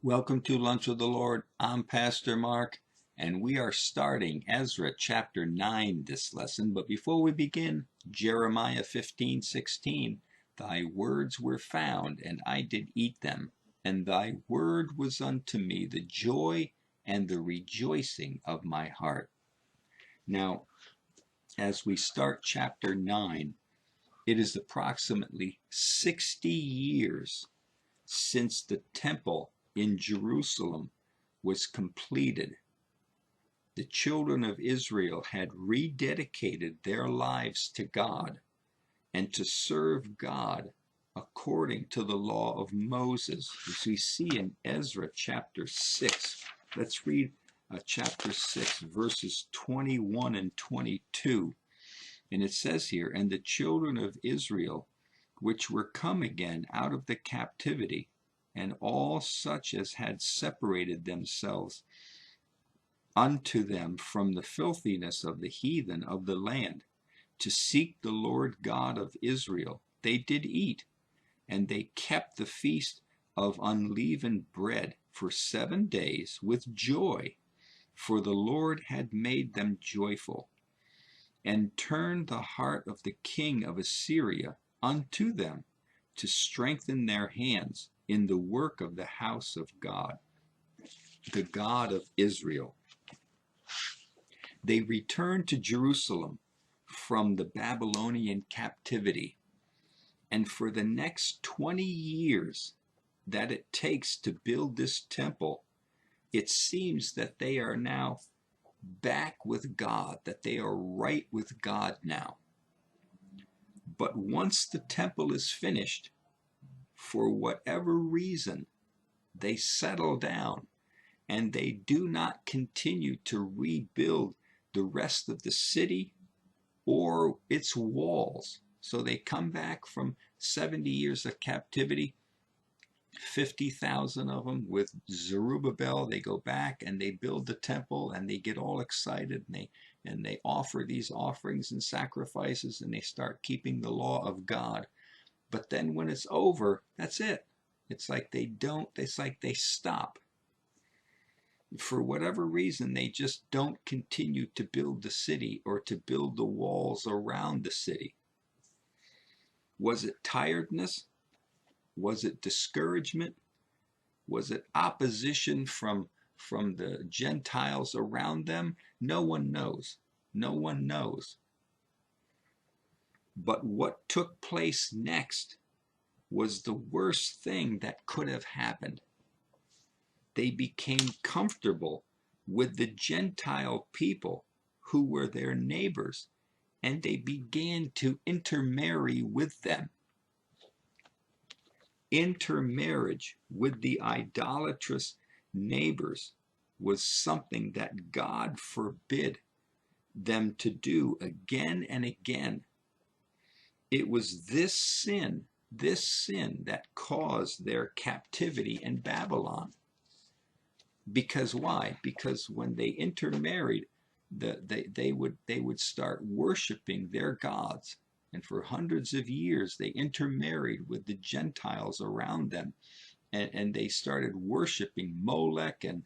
Welcome to Lunch with the Lord. I'm Pastor Mark, and we are starting Ezra chapter 9 this lesson. But before we begin, Jeremiah 15:16, Thy words were found, and I did eat them, and thy word was unto me the joy and the rejoicing of my heart. Now, as we start chapter 9, it is approximately 60 years since the temple in Jerusalem was completed. The children of Israel had rededicated their lives to God and to serve God according to the law of Moses, as we see in Ezra chapter 6. Let's read chapter 6, verses 21 and 22. And it says here, And the children of Israel, which were come again out of the captivity, and all such as had separated themselves unto them from the filthiness of the heathen of the land, to seek the Lord God of Israel, they did eat, and they kept the feast of unleavened bread for 7 days with joy, for the Lord had made them joyful, and turned the heart of the king of Assyria unto them, to strengthen their hands in the work of the house of God, the God of Israel. They returned to Jerusalem from the Babylonian captivity, and for the next 20 years that it takes to build this temple, it seems that they are now back with God, that they are right with God now. But once the temple is finished, for whatever reason, they settle down and they do not continue to rebuild the rest of the city or its walls. So they come back from 70 years of captivity, 50,000 of them with Zerubbabel. They go back and they build the temple, and they get all excited, and they offer these offerings and sacrifices, and they start keeping the law of God. But then when it's over, that's it. It's like they stop. For whatever reason, they just don't continue to build the city or to build the walls around the city. Was it tiredness? Was it discouragement? Was it opposition from the Gentiles around them? No one knows. No one knows. But what took place next was the worst thing that could have happened. They became comfortable with the Gentile people who were their neighbors, and they began to intermarry with them. Intermarriage with the idolatrous neighbors was something that God forbid them to do again and again. It was this sin that caused their captivity in Babylon. Because why? Because when they intermarried, they would start worshiping their gods. And for hundreds of years, they intermarried with the Gentiles around them. And they started worshiping Molech and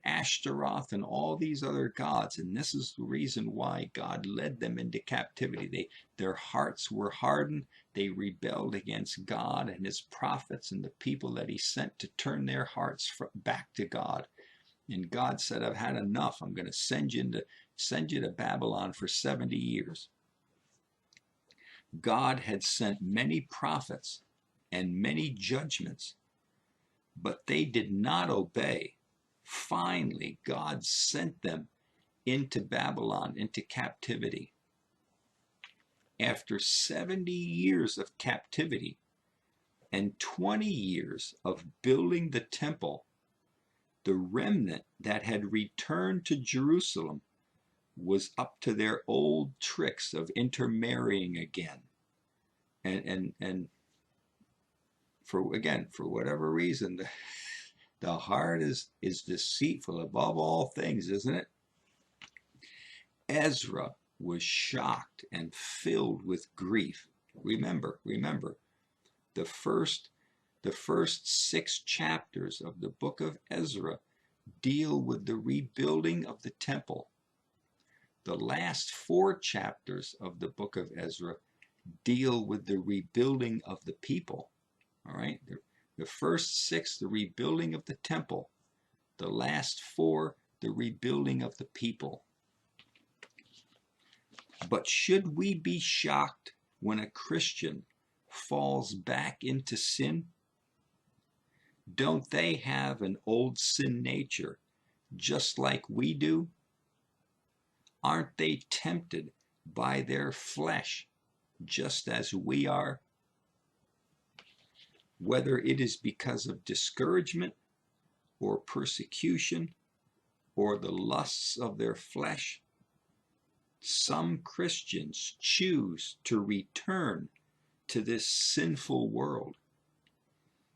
Ashtaroth and all these other gods. And this is the reason why God led them into captivity. Their hearts were hardened. They rebelled against God and his prophets and the people that he sent to turn their hearts back to God. And God said, I've had enough. I'm going to send you to Babylon for 70 years. God had sent many prophets and many judgments, but they did not obey. Finally, God sent them into Babylon, into captivity. After 70 years of captivity and 20 years of building the temple, the remnant that had returned to Jerusalem was up to their old tricks of intermarrying again. And for whatever reason, the heart is deceitful above all things, isn't it? Ezra was shocked and filled with grief. Remember, the first The first 6 chapters of the book of Ezra deal with the rebuilding of the temple. The last 4 chapters of the book of Ezra deal with the rebuilding of the people. All right? The first 6, the rebuilding of the temple. The last 4, the rebuilding of the people. But should we be shocked when a Christian falls back into sin? Don't they have an old sin nature just like we do? Aren't they tempted by their flesh just as we are? Whether it is because of discouragement or persecution or the lusts of their flesh, some Christians choose to return to this sinful world.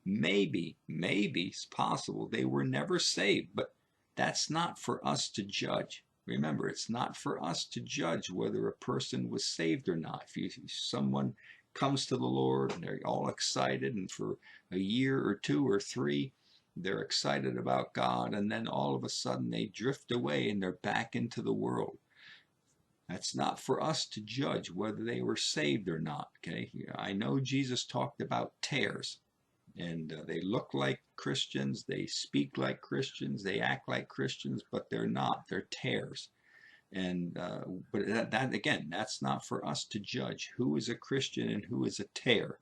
Maybe it's possible they were never saved, but that's not for us to judge. Remember, it's not for us to judge whether a person was saved or not. If someone comes to the Lord and they're all excited, and for a year or 2 or 3, they're excited about God, and then all of a sudden they drift away and they're back into the world. That's not for us to judge whether they were saved or not. Okay, I know Jesus talked about tares, and they look like Christians, they speak like Christians, they act like Christians, but they're not. They're tares. And but that again, that's not for us to judge who is a Christian and who is a tare.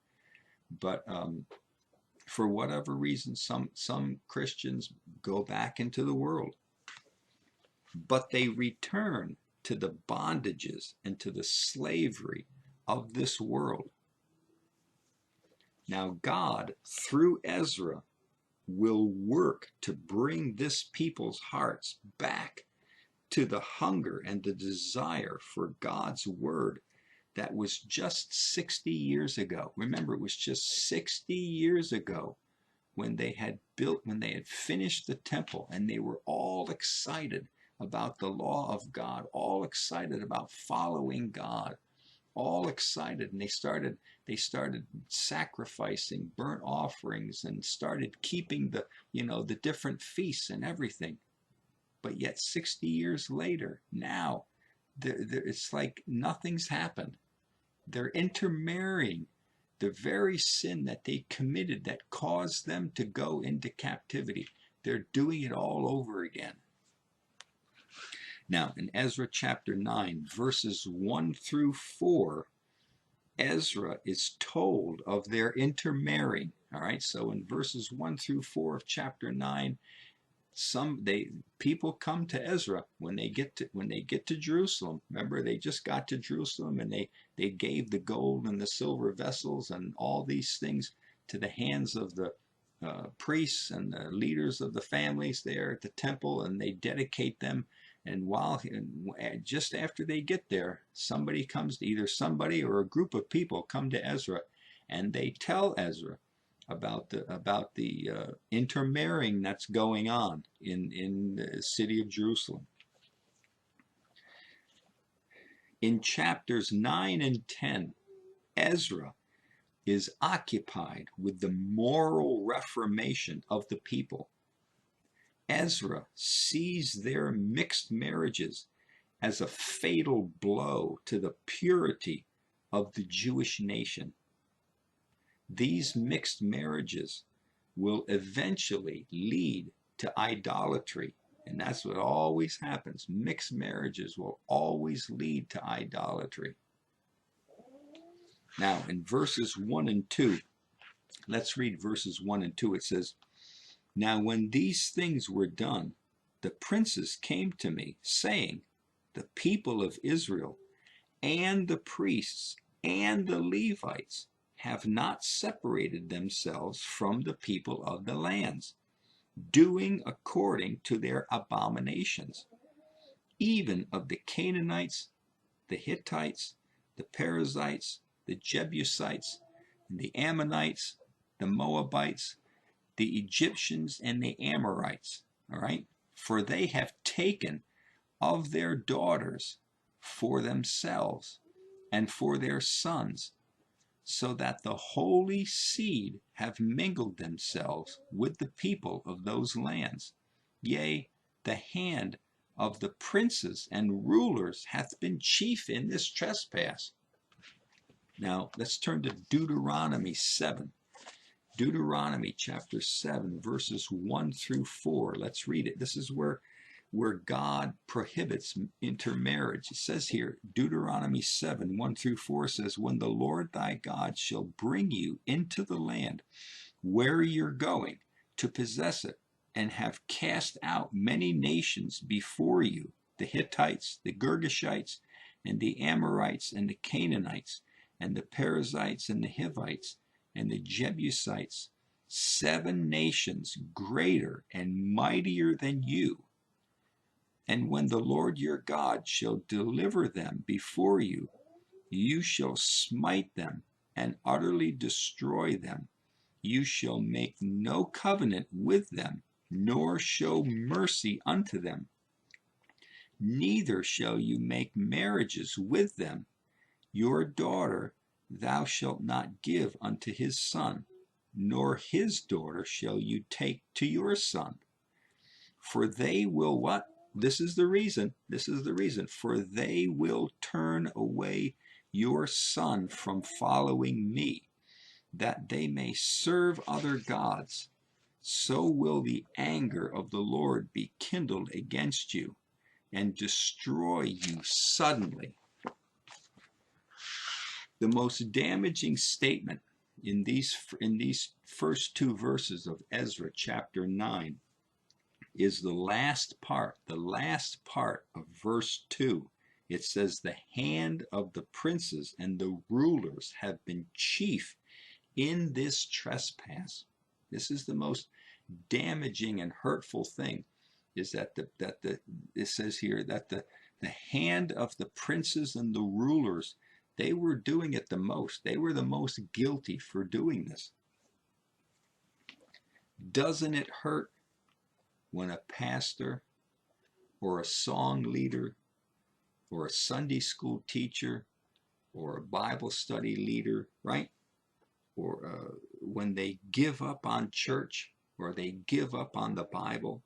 But for whatever reason, some Christians go back into the world, but they return to the bondages and to the slavery of this world. Now God, through Ezra, will work to bring this people's hearts back to the hunger and the desire for God's word that was just 60 years ago. Remember, it was just 60 years ago when they had finished the temple, and they were all excited about the law of God, all excited about following God, all excited, and they started sacrificing burnt offerings and started keeping the different feasts and everything. But yet 60 years later, now it's like nothing's happened. They're intermarrying the very sin that they committed that caused them to go into captivity. They're doing it all over again. Now, in Ezra chapter 9, verses 1 through 4, Ezra is told of their intermarrying. All right, so in verses 1 through 4 of chapter 9, people come to Ezra when they get to Jerusalem. Remember, they just got to Jerusalem, and they gave the gold and the silver vessels and all these things to the hands of the priests and the leaders of the families there at the temple, and they dedicate them. And just after they get there, either somebody or a group of people come to Ezra, and they tell Ezra about the intermarrying that's going on in the city of Jerusalem. In chapters 9 and 10, Ezra is occupied with the moral reformation of the people. Ezra sees their mixed marriages as a fatal blow to the purity of the Jewish nation. These mixed marriages will eventually lead to idolatry, and that's what always happens. Mixed marriages will always lead to idolatry. Now, in verses 1 and 2, let's read verses 1 and 2. It says, "Now when these things were done, the princes came to me, saying, the people of Israel and the priests and the Levites have not separated themselves from the people of the lands, doing according to their abominations, even of the Canaanites, the Hittites, the Perizzites, the Jebusites, the Ammonites, the Moabites, the Egyptians, and the Amorites." All right? "For they have taken of their daughters for themselves and for their sons so that the holy seed have mingled themselves with the people of those lands. Yea, the hand of the princes and rulers hath been chief in this trespass. Now, let's turn to Deuteronomy 7. Deuteronomy chapter 7, verses 1 through 4. Let's read it. This is where God prohibits intermarriage. It says here, Deuteronomy 7, 1 through 4 says, when the Lord thy God shall bring you into the land where you're going to possess it, and have cast out many nations before you, the Hittites, the Girgashites, and the Amorites, and the Canaanites, and the Perizzites, and the Hivites, and the Jebusites, 7 nations greater and mightier than you. And when the Lord your God shall deliver them before you, you shall smite them and utterly destroy them. You shall make no covenant with them, nor show mercy unto them. Neither shall you make marriages with them. Your daughter thou shalt not give unto his son, nor his daughter shall you take to your son. For they will what? This is the reason. For they will turn away your son from following me, that they may serve other gods. So will the anger of the Lord be kindled against you, and destroy you suddenly. The most damaging statement in these first 2 verses of Ezra chapter 9 is the last part of verse 2. It says, the hand of the princes and the rulers have been chief in this trespass. This is the most damaging and hurtful thing, is that it says here that the hand of the princes and the rulers, they were doing it the most. They were the most guilty for doing this. Doesn't it hurt when a pastor or a song leader or a Sunday school teacher or a Bible study leader, right? Or when they give up on church, or they give up on the Bible,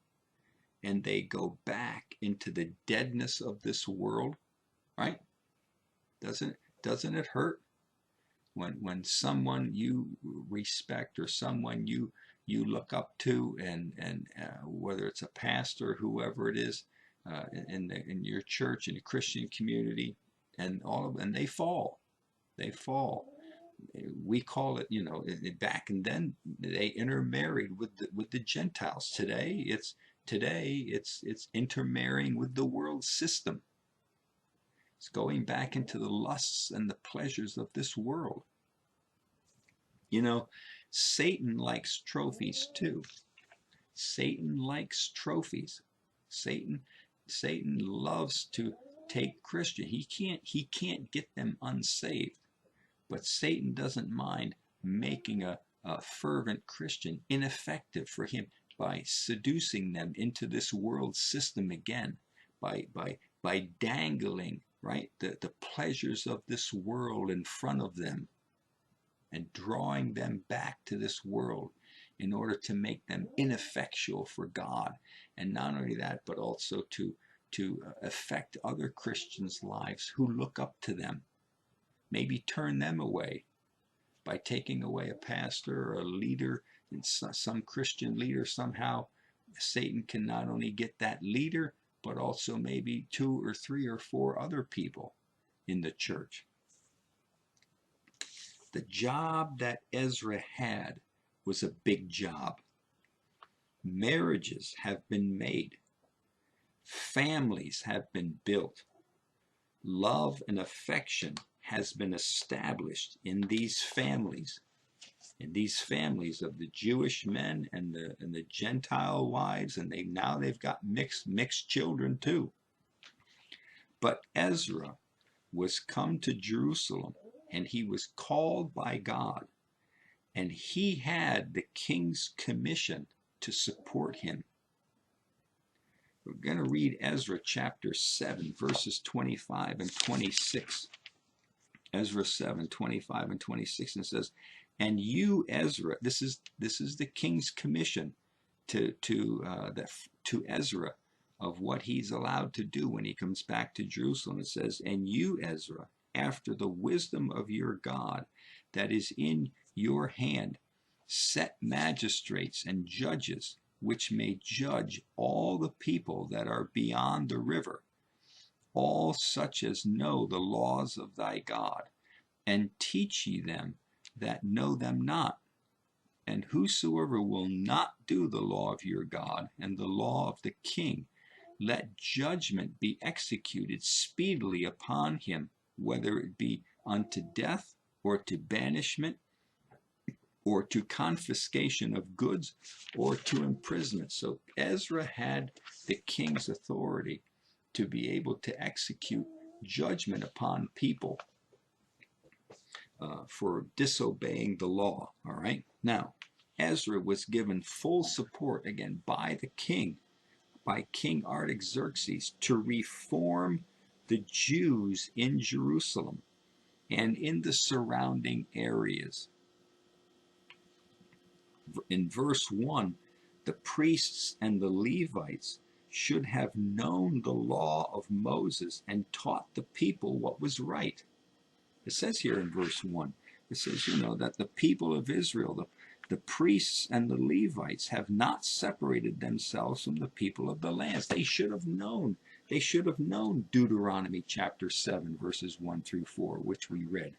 and they go back into the deadness of this world, right? Doesn't it hurt when someone you respect or someone you look up to, and whether it's a pastor or whoever it is in your church, in the Christian community, and they fall. We call it, back and then they intermarried with the Gentiles. Today it's intermarrying with the world system. It's going back into the lusts and the pleasures of this world. Satan likes trophies too. Satan likes trophies. Satan loves to take Christian. He can't get them unsaved. But Satan doesn't mind making a fervent Christian ineffective for him by seducing them into this world system again, by dangling, right, the pleasures of this world in front of them, and drawing them back to this world in order to make them ineffectual for God. And not only that, but also to affect other Christians' lives who look up to them. Maybe turn them away by taking away a pastor or a leader, and some Christian leader. Somehow Satan can not only get that leader, but also maybe 2 or 3 or 4 other people in the church. The job that Ezra had was a big job. Marriages have been made. Families have been built. Love and affection has been established in these families of the Jewish men and the Gentile wives, and they've got mixed children too. But Ezra was come to Jerusalem, and he was called by God, and he had the king's commission to support him. We're going to read Ezra chapter 7, verses 25 and 26. Ezra 7:25 and 26, and it says, "And you, Ezra," this is the king's commission to Ezra of what he's allowed to do when he comes back to Jerusalem. It says, "And you, Ezra, after the wisdom of your God that is in your hand, set magistrates and judges, which may judge all the people that are beyond the river, all such as know the laws of thy God, and teach ye them that know them not. And whosoever will not do the law of your God and the law of the king, let judgment be executed speedily upon him, whether it be unto death, or to banishment, or to confiscation of goods, or to imprisonment." So Ezra had the king's authority to be able to execute judgment upon people for disobeying the law. All right. Now, Ezra was given full support again by the king, by King Artaxerxes, to reform the Jews in Jerusalem and in the surrounding areas. In verse 1, the priests and the Levites should have known the law of Moses and taught the people what was right. It says here in verse 1, it says, that the people of Israel, the priests and the Levites, have not separated themselves from the people of the lands. They should have known. They should have known Deuteronomy chapter 7, verses 1 through 4, which we read.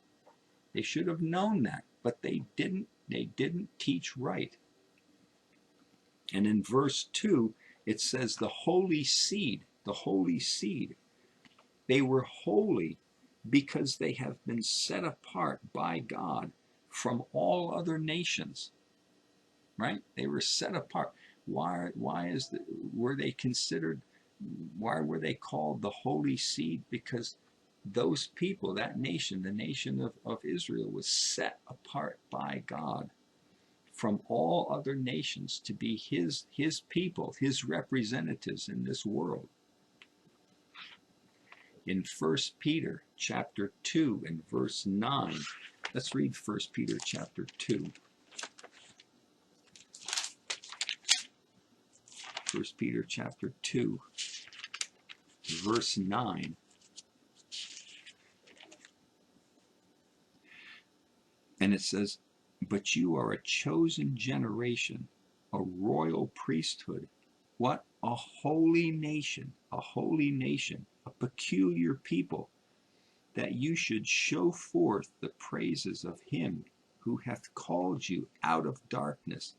They should have known that, but they didn't. They didn't teach right. And in verse 2, it says the holy seed, they were holy because they have been set apart by God from all other nations. Right? They were set apart. Why were they considered, why were they called the holy seed? Because those people, that nation, the nation of Israel, was set apart by God from all other nations to be his people, his representatives in this world. In 1 Peter chapter 2 and verse 9, let's read 1 Peter chapter 2. 1 Peter chapter 2, verse 9. And it says, "But you are a chosen generation, a royal priesthood." What? A holy nation, a peculiar people, that you should show forth the praises of him who hath called you out of darkness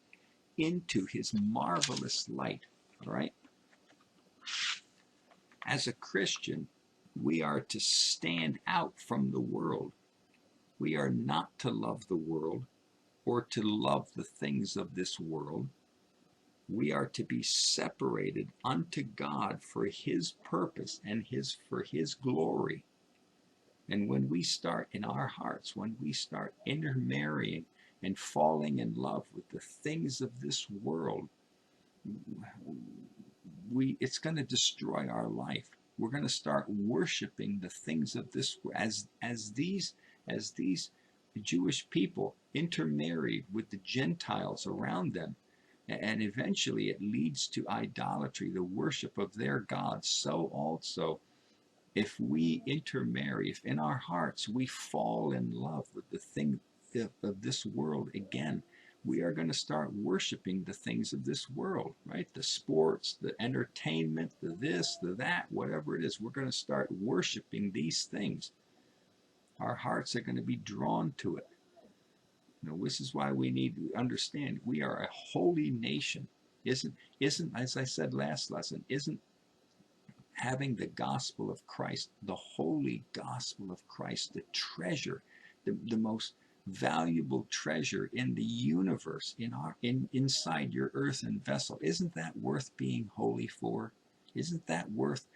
into his marvelous light. All right? As a Christian, we are to stand out from the world. We are not to love the world or to love the things of this world. We are to be separated unto God for his purpose and for his glory. And when we start in our hearts, when we start intermarrying and falling in love with the things of this world, it's going to destroy our life. We're going to start worshiping the things of this world as these Jewish people intermarried with the Gentiles around them. And eventually it leads to idolatry, the worship of their gods. So also, if we intermarry, if in our hearts we fall in love with the thing of this world again, we are going to start worshiping the things of this world, right? The sports, the entertainment, the this, the that, whatever it is. We're going to start worshiping these things. Our hearts are going to be drawn to it. This is why we need to understand we are a holy nation. Isn't as I said last lesson, isn't having the gospel of Christ, the holy gospel of Christ, the treasure, the most valuable treasure in the universe, inside your earthen vessel? Isn't that worth being holy for? Isn't that worth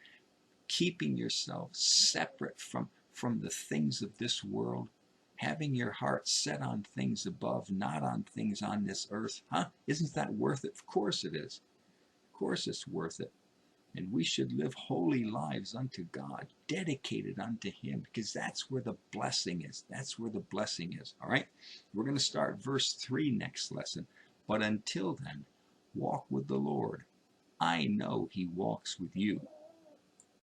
keeping yourself separate from the things of this world? Having your heart set on things above, not on things on this earth. Isn't that worth it? Of course it is. Of course it's worth it. And we should live holy lives unto God, dedicated unto Him, because that's where the blessing is. That's where the blessing is. All right? We're going to start verse 3 next lesson. But until then, walk with the Lord. I know He walks with you.